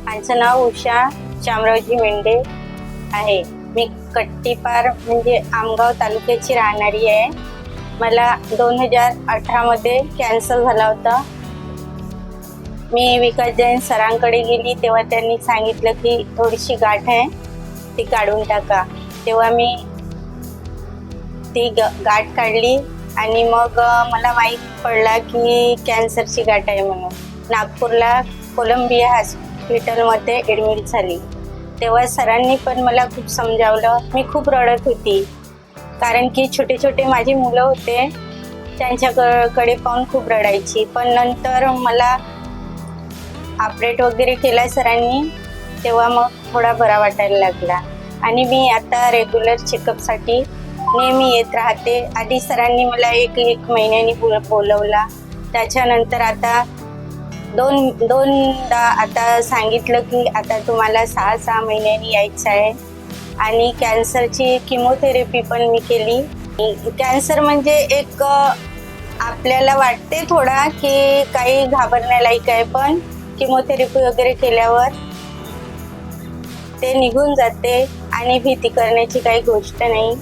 माझं नाव उषा शामरावजी मेंढे आहे. मी कट्टीपार म्हणजे आमगाव तालुक्याची राहणारी आहे. मला 2018 मध्ये कॅन्सर झाला होता. मी विकास जैन सरांकडे गेली तेव्हा त्यांनी सांगितलं की थोडीशी गाठ आहे, ती काढून टाका. तेव्हा मी ती गाठ काढली आणि मग मला माहीत पडला की कॅन्सरची गाठ आहे म्हणून. नागपूरला कोलंबिया हॉस्पिटलमध्ये ॲडमिट झाली. तेव्हा सरांनी पण मला खूप समजावलं. मी खूप रडत होती कारण की छोटे छोटे माझी मुलं होते, त्यांच्याकडे पाहून खूप रडायची. पण नंतर मला ऑपरेट वगैरे केला सरांनी, तेव्हा मग थोडा बरा वाटायला लागला आणि मी आता रेग्युलर चेकअपसाठी नेहमी येत राहते. आधी सरांनी मला एक महिन्यानी बोलवला, त्याच्यानंतर आता दोनदा आता सांगितलं की आता तुम्हाला 6 महिन्यांनी यायचं आहे. आणि कॅन्सरची किमोथेरपी पण मी केली. कॅन्सर म्हणजे एक आपल्याला वाटते थोडा की काही घाबरण्यालायक आहे, पण किमोथेरपी वगैरे केल्यावर ते निघून जाते आणि भीती करण्याची काही गोष्ट नाही.